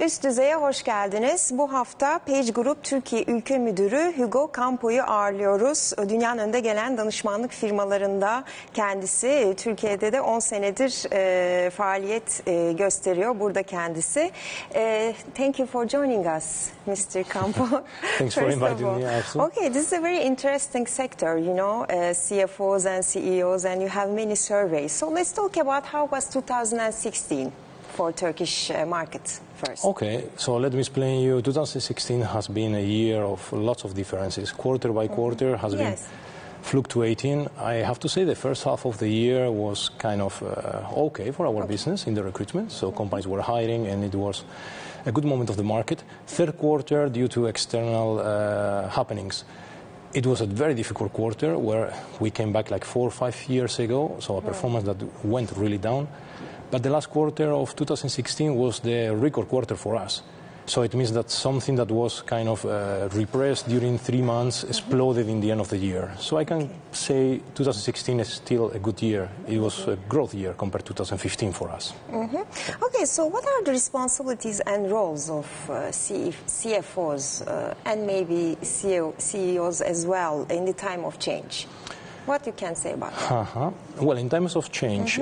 Üst Düzey'e hoş geldiniz. Bu hafta Page Group Türkiye Ülke Müdürü Hugo Campo'yu ağırlıyoruz. Dünyanın önde gelen danışmanlık firmalarında kendisi. Türkiye'de de 10 senedir faaliyet gösteriyor burada kendisi. Thank you for joining us, Mr. Campo. Thanks for inviting me also. Okay, this is a very interesting sector, you know, CFOs and CEOs, and you have many surveys. So let's talk about how was 2016 for Turkish market first. Okay, so let me explain you. 2016 has been a year of lots of differences. Quarter by quarter has been fluctuating. I have to say the first half of the year was kind of okay for our business in the recruitment. So companies were hiring and it was a good moment of the market. Third quarter, due to external happenings, it was a very difficult quarter where we came back like 4 or 5 years ago. So a performance that went really down. But the last quarter of 2016 was the record quarter for us. So it means that something that was kind of repressed during 3 months exploded in the end of the year. So I can say 2016 is still a good year. It was a growth year compared to 2015 for us. Okay, so what are the responsibilities and roles of CFOs and maybe CEOs as well in the time of change? What you can say about that? Well, in times of change,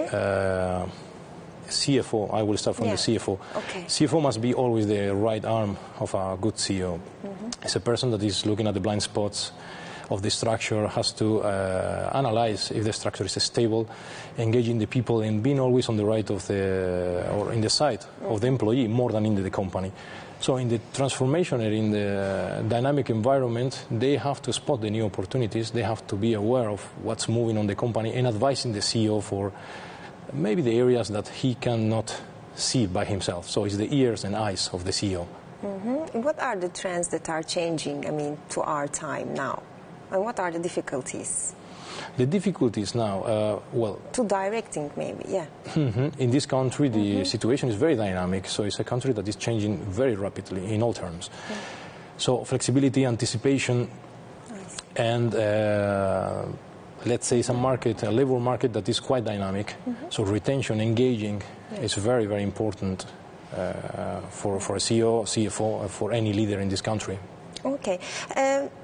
CFO, I will start from the CFO. Okay. CFO must be always the right arm of a good CEO. It's a person that is looking at the blind spots of the structure, has to analyze if the structure is stable, engaging the people and being always on the right of the, or in the side of the employee more than in the company. So in the transformation and in the dynamic environment, they have to spot the new opportunities, they have to be aware of what's moving on the company and advising the CEO for maybe the areas that he cannot see by himself. So it's the ears and eyes of the CEO. What are the trends that are changing, I mean, to our time now? And what are the difficulties? The difficulties now, well... To directing, maybe, In this country, the situation is very dynamic. So it's a country that is changing very rapidly in all terms. So flexibility, anticipation, and... let's say it's a labor market that is quite dynamic. So retention, engaging is very, very important for a CEO, CFO, for any leader in this country. Okay.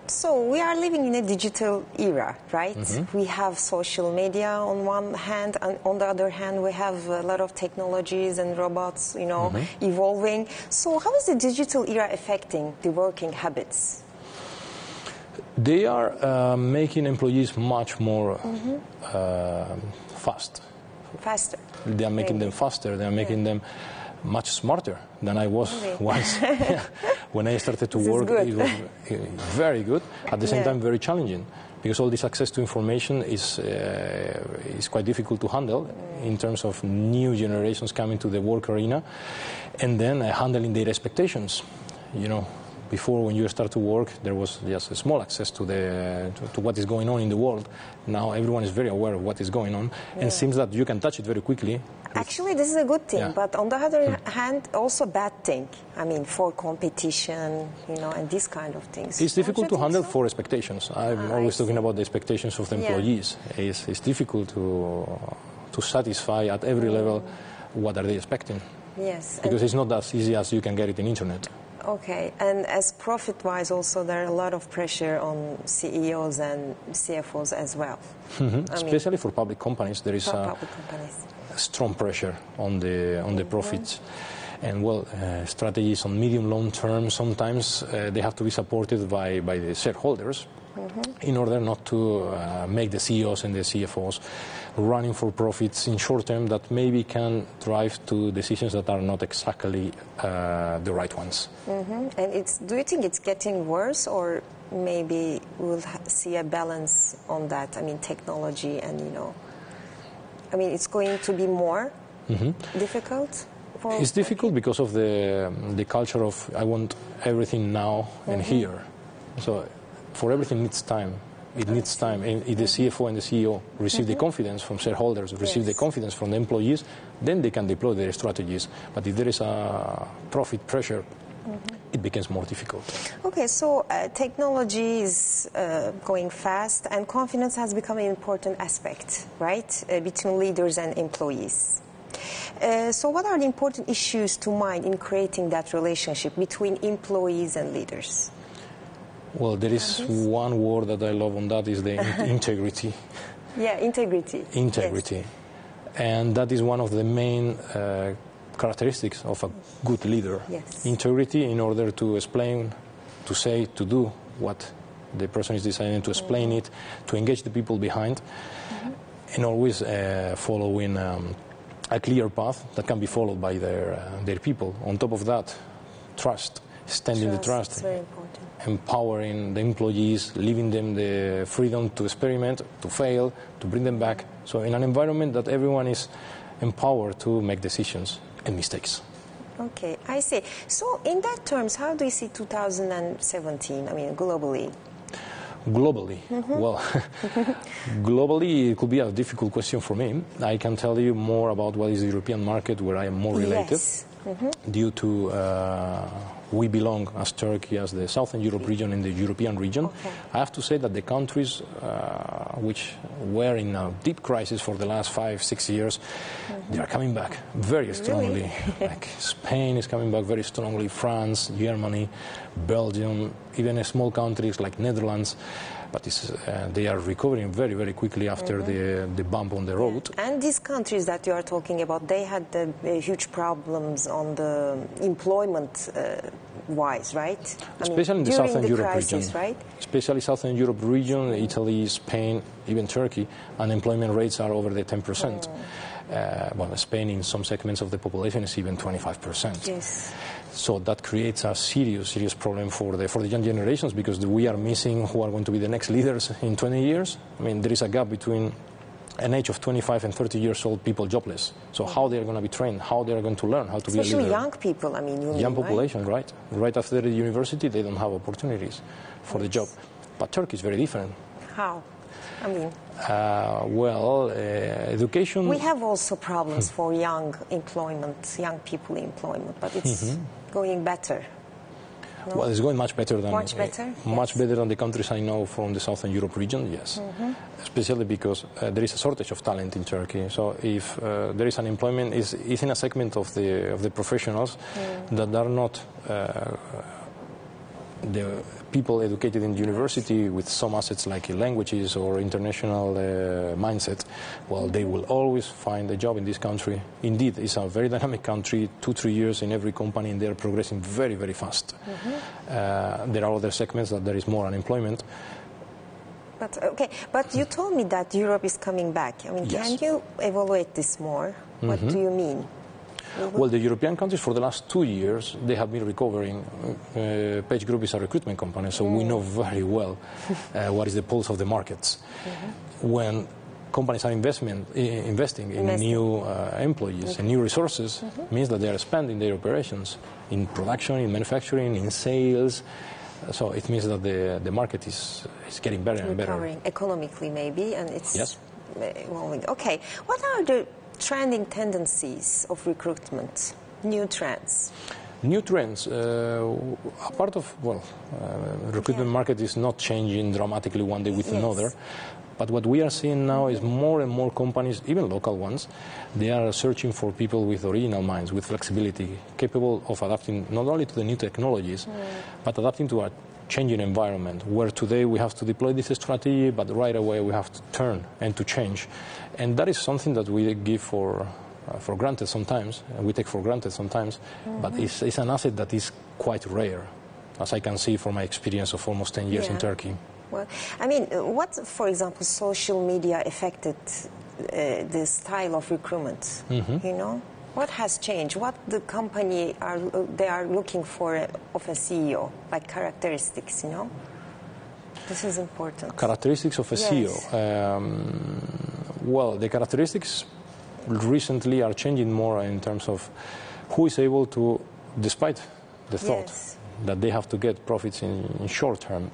So we are living in a digital era, right? We have social media on one hand, and on the other hand, we have a lot of technologies and robots, you know, evolving. So how is the digital era affecting the working habits? They are making employees much more faster. They are making them faster. They are making them much smarter than I was once. When I started to work, it was very good. At the same time, very challenging, because all this access to information is quite difficult to handle in terms of new generations coming to the work arena, and then handling their expectations. You know, before, when you start to work, there was just a small access to what is going on in the world. Now everyone is very aware of what is going on, and it seems that you can touch it very quickly. Actually, this is a good thing, but on the other hand, also bad thing. I mean, for competition, you know, and these kind of things. It's difficult to handle for expectations. I'm always talking about the expectations of the employees. It's difficult to satisfy at every level what are they expecting. Yes. Because it's not as easy as you can get it in internet. Okay, and as profit-wise also, there are a lot of pressure on CEOs and CFOs as well. Especially for public companies, there is a strong pressure on the profits. And well, strategies on medium-long term, sometimes they have to be supported by the shareholders in order not to make the CEOs and the CFOs running for profits in short term that maybe can drive to decisions that are not exactly the right ones. And do you think it's getting worse, or maybe we'll see a balance on that? I mean, technology and, you know, I mean, it's going to be more difficult? It's difficult because of the culture of I want everything now and here. So for everything needs time. It needs time. And if the CFO and the CEO receive the confidence from shareholders, receive the confidence from the employees, then they can deploy their strategies. But if there is a profit pressure, it becomes more difficult. Okay, so technology is going fast, and confidence has become an important aspect, right, between leaders and employees. So what are the important issues to mind in creating that relationship between employees and leaders? Well, there is one word that I love on that is the integrity. Yeah, integrity. Integrity. Yes. And that is one of the main characteristics of a good leader. Yes. Integrity in order to explain, to say, to do what the person is deciding, to explain it, to engage the people behind, and always following a clear path that can be followed by their people. On top of that, trust, extending the trust. It's very important. Empowering the employees, leaving them the freedom to experiment, to fail, to bring them back. So in an environment that everyone is empowered to make decisions and mistakes. Okay, I see. So in that terms, how do you see 2017, I mean, globally? Globally? Well, globally, it could be a difficult question for me. I can tell you more about what is the European market, where I am more related, due to we belong as Turkey, as the Southern Europe region in the European region. Okay. I have to say that the countries which were in a deep crisis for the last 5-6 years, they are coming back very strongly. Really? Like Spain is coming back very strongly, France, Germany, Belgium, even small countries like Netherlands. But they are recovering very, very quickly after the bump on the road. And these countries that you are talking about, they had huge problems on the employment wise, right? Especially in the Southern Europe region. Right? Especially Southern Europe region, Italy, Spain, even Turkey, unemployment rates are over the 10%. Well, Spain in some segments of the population is even 25%. Yes. So that creates a serious problem for the young generations, because we are missing who are going to be the next leaders in 20 years. I mean, there is a gap between an age of 25 and 30 years old people jobless. So how they are going to be trained, how they are going to learn how to be a leader. Especially young people, I mean. Young population, right? Right after the university, they don't have opportunities for the job. But Turkey is very different. How? I mean, education. We have also problems for young people employment, but it's going better. No? Well, it's going much better than much better better than the countries I know from the Southern Europe region. Yes, especially because there is a shortage of talent in Turkey. So if there is unemployment, is in a segment of the professionals that are not the people educated in university with some assets like languages or international mindset. Well, they will always find a job in this country. Indeed, it's a very dynamic country, 2-3 years in every company, and they are progressing very, very fast. There are other segments that there is more unemployment. But you told me that Europe is coming back. I mean, Yes. Can you evaluate this more? What do you mean? Well, the European countries for the last 2 years, they have been recovering. Page Group is a recruitment company, so we know very well what is the pulse of the markets. When companies are investing in new employees and new resources, means that they are expanding their operations in production, in manufacturing, in sales. So it means that the market is getting better and better. Recovering economically, maybe, and it's Yes. evolving. Okay, what are the trending tendencies of recruitment, new trends? New trends, a part of, recruitment market is not changing dramatically one day with another. But what we are seeing now is more and more companies, even local ones, they are searching for people with original minds, with flexibility, capable of adapting not only to the new technologies, but adapting to a changing environment, where today we have to deploy this strategy, but right away we have to turn and to change. And that is something that we give for granted sometimes, and we take for granted sometimes, but it's an asset that is quite rare, as I can see from my experience of almost 10 years in Turkey. Well, I mean, what, for example, social media affected the style of recruitment? You know, what has changed? What the company they are looking for of a CEO, like characteristics? You know, this is important. Characteristics of a CEO. Well, the characteristics recently are changing more in terms of who is able to, despite the thought that they have to get profits in short term.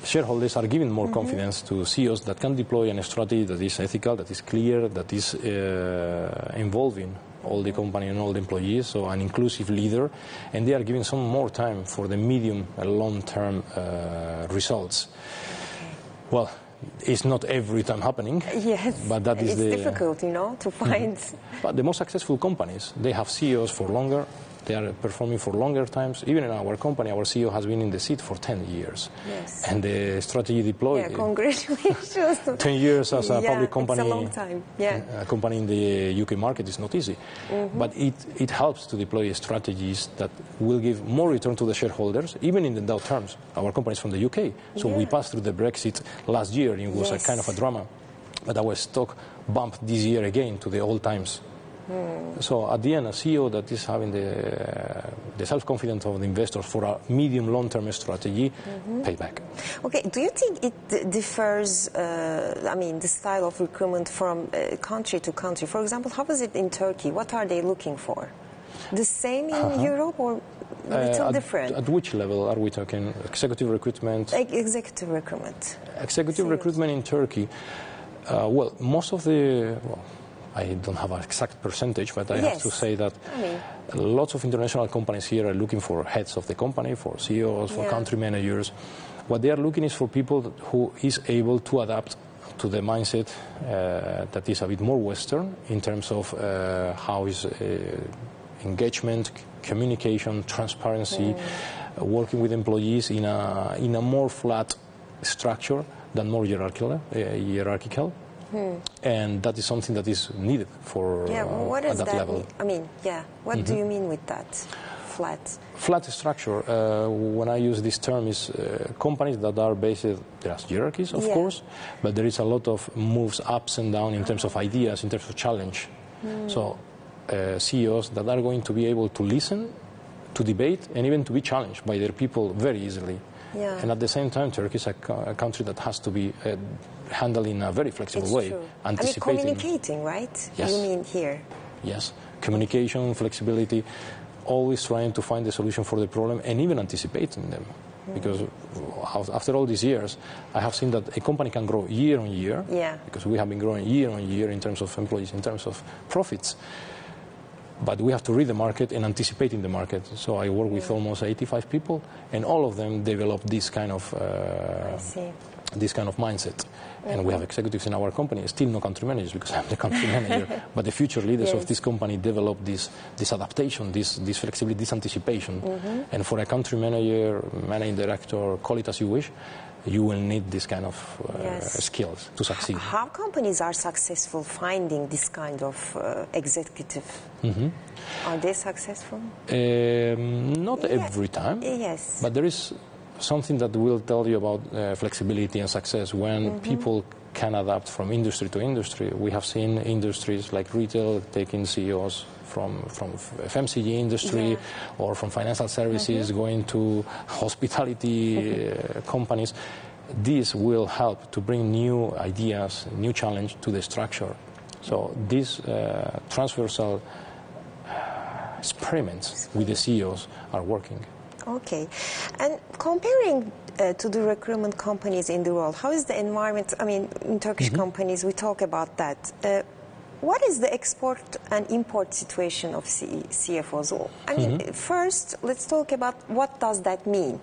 Shareholders are giving more confidence to CEOs that can deploy a strategy that is ethical, that is clear, that is involving all the company and all the employees, so an inclusive leader, and they are giving some more time for the medium and long-term results. Well, it's not every time happening. Yes, but that is it's difficult, you know, to find. But the most successful companies, they have CEOs for longer. They are performing for longer times. Even in our company, our CEO has been in the seat for 10 years. Yes. And the strategy deployed. Yeah, congratulations. 10 years as a public company. It's a long time. Yeah. A company in the UK market is not easy. But it helps to deploy strategies that will give more return to the shareholders, even in the down terms. Our company is from the UK. So we passed through the Brexit last year. It was a kind of a drama. But our stock bumped this year again to the old times. So at the end, a CEO that is having the self-confidence of the investors for a medium, long-term strategy, payback. Okay, do you think it differs, the style of recruitment from country to country? For example, how is it in Turkey? What are they looking for? The same in Europe or a little different? At which level are we talking? Executive recruitment? Executive recruitment. Executive recruitment in Turkey, most of the... I don't have an exact percentage, but I have to say that lots of international companies here are looking for heads of the company, for CEOs, for country managers. What they are looking is for people who is able to adapt to the mindset that is a bit more Western in terms of how is engagement, communication, transparency, working with employees in a more flat structure than more hierarchical. And that is something that is needed for what does at that level. What do you mean with that? Flat structure. When I use this term, is companies that are based. There are hierarchies, of course, but there is a lot of moves ups and down in terms of ideas, in terms of challenge. So CEOs that are going to be able to listen, to debate, and even to be challenged by their people very easily. And at the same time, Turkey is a country that has to be handled in a very flexible way. True. Anticipating. Communicating, right? Yes. You mean here? Yes. Communication, flexibility, always trying to find the solution for the problem and even anticipating them. Because after all these years, I have seen that a company can grow year on year. Because we have been growing year on year in terms of employees, in terms of profits. But we have to read the market and anticipate in the market. So I work with almost 85 people, and all of them develop this kind of mindset. And we have executives in our company, still no country managers because I'm the country manager. But the future leaders of this company develop this adaptation, this flexibility, this anticipation. And for a country manager, managing director, call it as you wish, you will need this kind of skills to succeed. How companies are successful finding this kind of executive? Are they successful? Not every time. Yes. But there is something that will tell you about flexibility and success when people can adapt from industry to industry. We have seen industries like retail taking CEOs from FMCG industry or from financial services going to hospitality companies. This will help to bring new ideas, new challenge to the structure. So these transversal experiments with the CEOs are working. Okay. And comparing to the recruitment companies in the world, how is the environment? I mean, in Turkish companies, we talk about that. What is the export and import situation of CFOs? I mean, first, let's talk about what does that mean?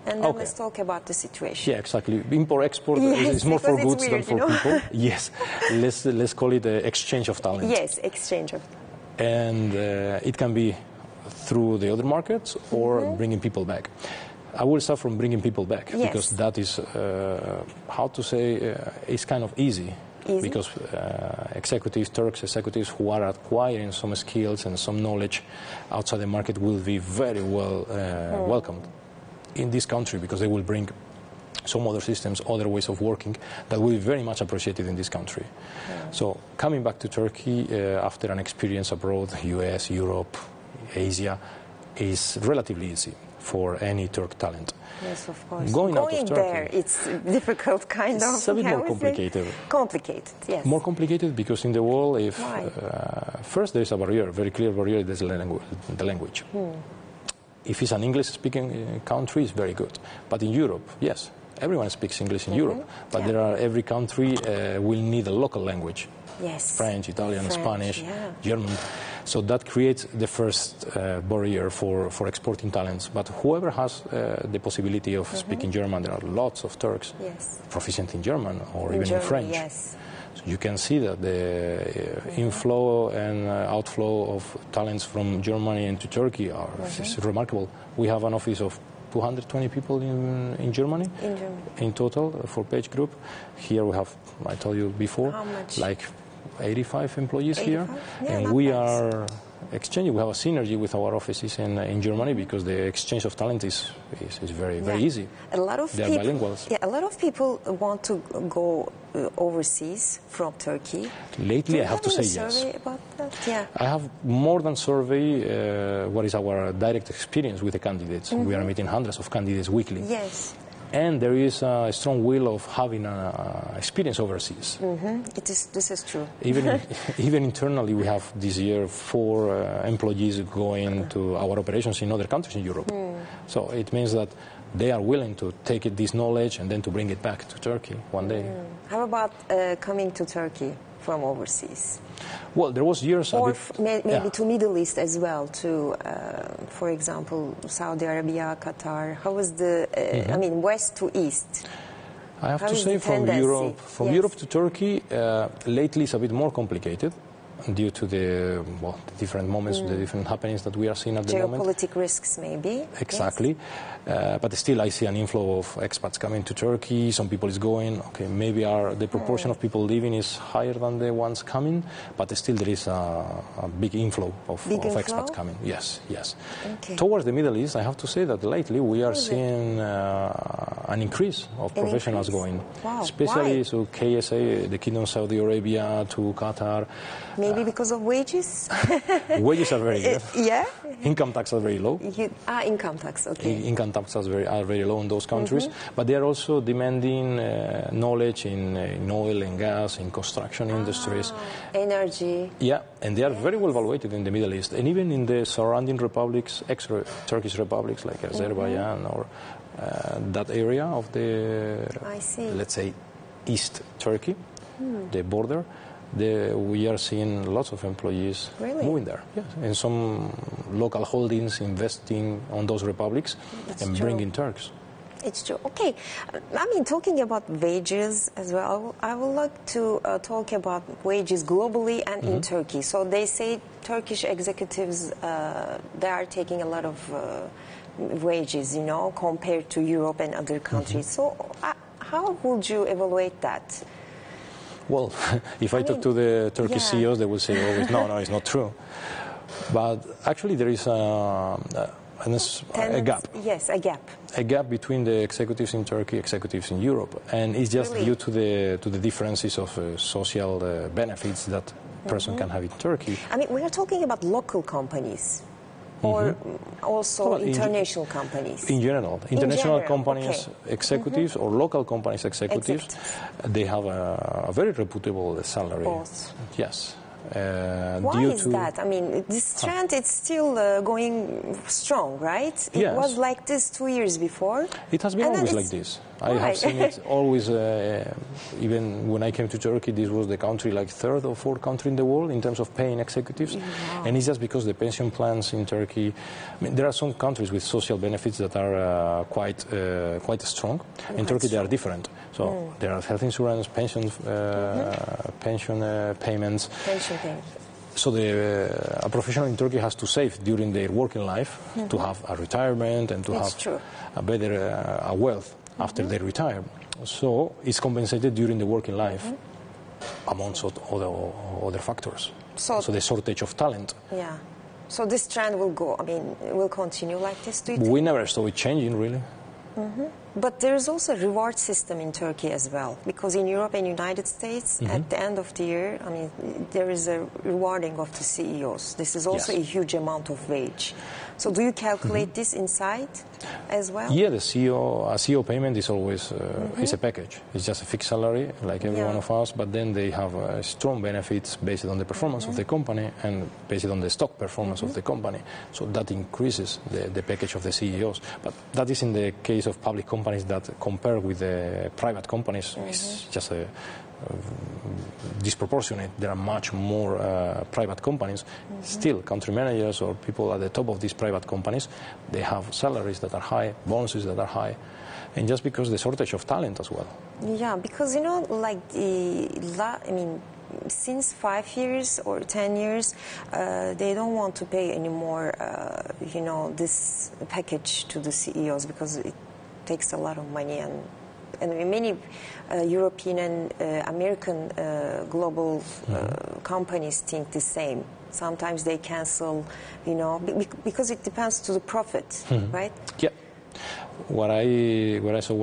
And then let's talk about the situation. Yeah, exactly. Import-export is more for goods than for people. Yes. Let's call it exchange of talent. Yes, exchange of. And it can be through the other markets or bringing people back. I will start from bringing people back because that is, how to say, it's kind of easy. Because Turkish executives who are acquiring some skills and some knowledge outside the market will be very well welcomed in this country because they will bring some other systems, other ways of working that will be very much appreciated in this country. So coming back to Turkey after an experience abroad, US, Europe, Asia, is relatively easy for any Turk talent. Yes, of course. Going out of Turkey, there, it's difficult, kind of. It's a bit more complicated. Complicated, yes. More complicated because in the world, if first there is a barrier, a very clear barrier, there's the language. If it's an English-speaking country, it's very good. But in Europe, yes, everyone speaks English in Europe, but every country will need a local language. Yes. French, Italian, Spanish, German. So that creates the first barrier for exporting talents. But whoever has the possibility of speaking German, there are lots of Turks proficient in German or even in French. Yes. So you can see that the inflow and outflow of talents from Germany into Turkey is remarkable. We have an office of 220 people in Germany in total for Page Group. Here we have, I told you before, like 85 employees here, and we are exchanging. We have a synergy with our offices in Germany because the exchange of talent is very easy. A lot of they are bilinguals. Yeah, a lot of people want to go overseas from Turkey. Lately, I have to say yes. Survey about that? Yeah. I have more than survey what is our direct experience with the candidates. We are meeting hundreds of candidates weekly. Yes. And there is a strong will of having experience overseas. This is true. Even internally, we have this year 4 employees going to our operations in other countries in Europe. So it means that they are willing to take this knowledge and then to bring it back to Turkey one day. How about coming to Turkey from overseas? Well, there was years... Or maybe to Middle East as well, to, for example, Saudi Arabia, Qatar. How was the, I mean, west to east? I have to say from Europe to Turkey, lately it's a bit more complicated due to the different moments, the different happenings that we are seeing at the moment. Geopolitical risks, maybe. Exactly. But still I see an inflow of expats coming to Turkey. Some people is going. Okay, maybe the proportion of people leaving is higher than the ones coming, but still there is a big inflow of expats coming. Yes. Okay. Towards the Middle East, I have to say that lately we are seeing an increase of professionals going. Wow. Especially to KSA, the Kingdom of Saudi Arabia, to Qatar. Maybe because of wages? Wages are very good. Yeah? Income tax are very low. Income tax, okay. Income taxes are very low in those countries, but they are also demanding knowledge in oil and gas, in construction industries. Energy. Yeah, and they are very well evaluated in the Middle East, and even in the surrounding republics, ex-Turkish republics like Azerbaijan or that area of the, let's say, East Turkey, the border. We are seeing lots of employees moving there. Yes. And some local holdings investing on those republics and bringing Turks. It's true. Okay. I mean, talking about wages as well, I would like to talk about wages globally and in Turkey. So they say Turkish executives, they are taking a lot of wages, compared to Europe and other countries. So how would you evaluate that? Well, if I talk to the Turkish CEOs, they will say always, no, it's not true. But actually there is a gap. Yes, a gap. A gap between the executives in Turkey, executives in Europe. And it's just due to the differences of social benefits that a person can have in Turkey. I mean, we are talking about local companies. Or also international companies? In general. International companies, executives, or local companies, executives, they have a very reputable salary. Both. Yes. Why is that? I mean, this trend, it's still going strong, right? It was like this 2 years before. It has been always like this. I have seen it always, even when I came to Turkey, this was the country, like 3rd or 4th country in the world in terms of paying executives. Wow. And it's just because the pension plans in Turkey, I mean, there are some countries with social benefits that are quite strong. In Turkey, they are different. So there are health insurance, pension payments. So a professional in Turkey has to save during their working life to have a retirement and to have a better wealth after they retire. So it's compensated during the working life amongst other factors. So the shortage of talent. Yeah. So this trend will go, I mean, will continue like this, do you think? We never saw it changing, really. But there is also a reward system in Turkey as well, because in Europe and United States, at the end of the year, I mean, there is a rewarding of the CEOs. This is also a huge amount of wage. So do you calculate this inside as well? Yeah, a CEO payment is always is a package. It's just a fixed salary, like every one of us, but then they have strong benefits based on the performance of the company and based on the stock performance of the company. So that increases the package of the CEOs. But that is in the case of public companies. companies that compare with the private companies is just disproportionate. There are much more private companies. Still, country managers or people at the top of these private companies, they have salaries that are high, bonuses that are high, and just because the shortage of talent as well. Yeah, because like since 5 years or 10 years, they don't want to pay anymore, this package to the CEOs because it takes a lot of money, and many European and American global companies think the same. Sometimes they cancel, because it depends to the profit, right? Yeah. What I saw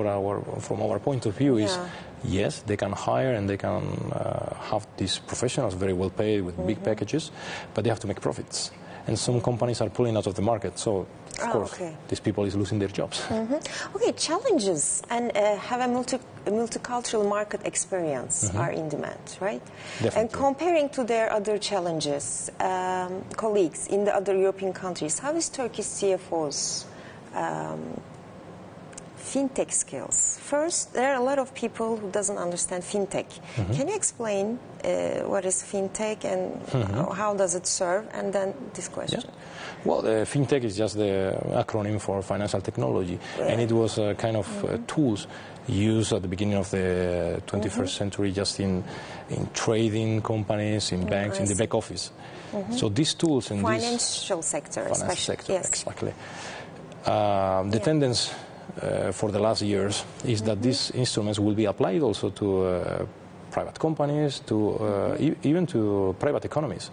from our point of view is, yes, they can hire and they can have these professionals very well paid with big packages, but they have to make profits. And some companies are pulling out of the market, so of course these people is losing their jobs. Okay, challenges and have a multicultural market experience are in demand, right? Definitely. And comparing to their other challenges, colleagues in the other European countries, how is Turkish CFOs fintech skills? First, there are a lot of people who doesn't understand fintech. Can you explain what is fintech and how does it serve? And then this question. Yeah. Well, fintech is just the acronym for financial technology, and it was a kind of tools used at the beginning of the 21st century just in trading companies, in banks, in the back office. So these tools in financial sector, especially. Yes. Exactly. The tendency for the last years is that these instruments will be applied also to private companies, to even to private economies.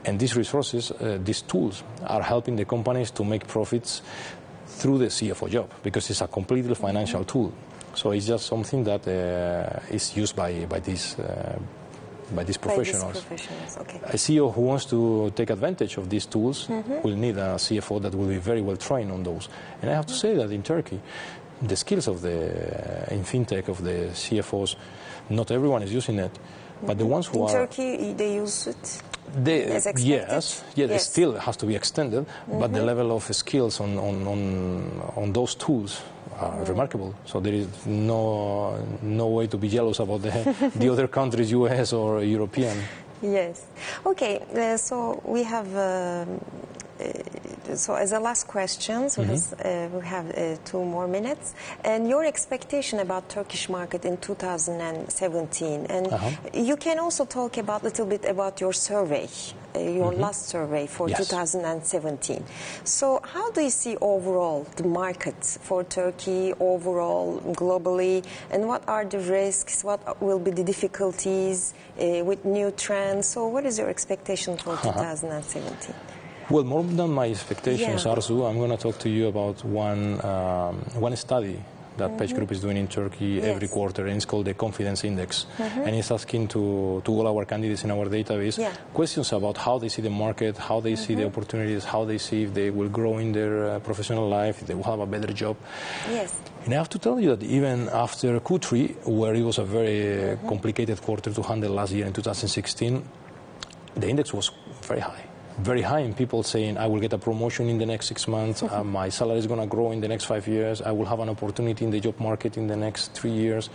And these resources, these tools, are helping the companies to make profits through the CFO job, because it's a completely financial tool. So it's just something that is used by these professionals. Okay. A CEO who wants to take advantage of these tools will need a CFO that will be very well trained on those. And I have to say that in Turkey, the skills of in fintech of the CFOs, not everyone is using it, but the ones who in Turkey, they use it. Yes, it still has to be extended, but the level of skills on those tools are remarkable. So there is no way to be jealous about the other countries, US or European. Yes. Okay. So we have. So as a last question, we have 2 more minutes. And your expectation about Turkish market in 2017, and you can also talk about a little bit about your survey, your last survey for 2017. So how do you see overall the market for Turkey, overall globally, and what are the risks, what will be the difficulties with new trends? So what is your expectation for 2017? Well, more than my expectations, Arzu, I'm going to talk to you about one study that Page Group is doing in Turkey every quarter, and it's called the Confidence Index. And it's asking to all our candidates in our database questions about how they see the market, how they see the opportunities, how they see if they will grow in their professional life, if they will have a better job. Yes. And I have to tell you that even after Q3, where it was a very complicated quarter to handle last year in 2016, the index was very high. Very high, and people saying, I will get a promotion in the next 6 months, my salary is going to grow in the next 5 years, I will have an opportunity in the job market in the next 3 years.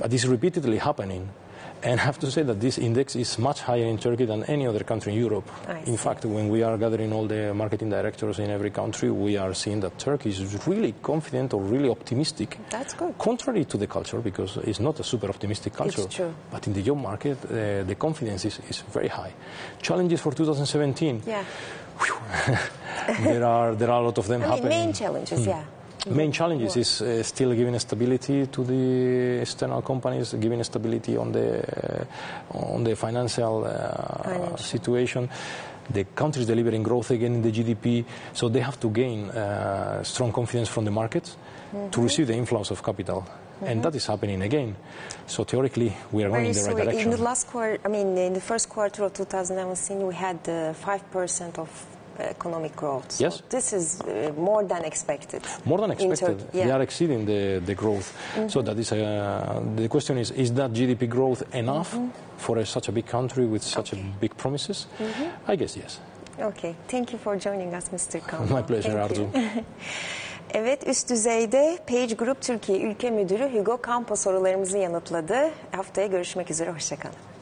But this is repeatedly happening. And I have to say that this index is much higher in Turkey than any other country in Europe. In fact, when we are gathering all the marketing directors in every country, we are seeing that Turkey is really confident or really optimistic. That's good. Contrary to the culture, because it's not a super optimistic culture. It's true. But in the job market, the confidence is very high. Challenges for 2017. Yeah. there are a lot of them happening. Main challenges, Main challenges is still giving stability to the external companies, giving stability on the financial situation. The country is delivering growth again in the GDP, so they have to gain strong confidence from the markets to receive the inflows of capital. And that is happening again. So theoretically, we are going in the right direction. In the last quarter, in the first quarter of 2017, we had 5% of economic growth. So yes. This is more than expected. More than expected. They are exceeding the growth. So that is the question is that GDP growth enough for such a big country with such a big promises? I guess yes. Okay. Thank you for joining us, Mr. Campo. My pleasure, Arzu. Evet, üst düzeyde Page Group Türkiye Ülke Müdürü Hugo Campo sorularımızı yanıtladı. Haftaya görüşmek üzere, hoşça kalın.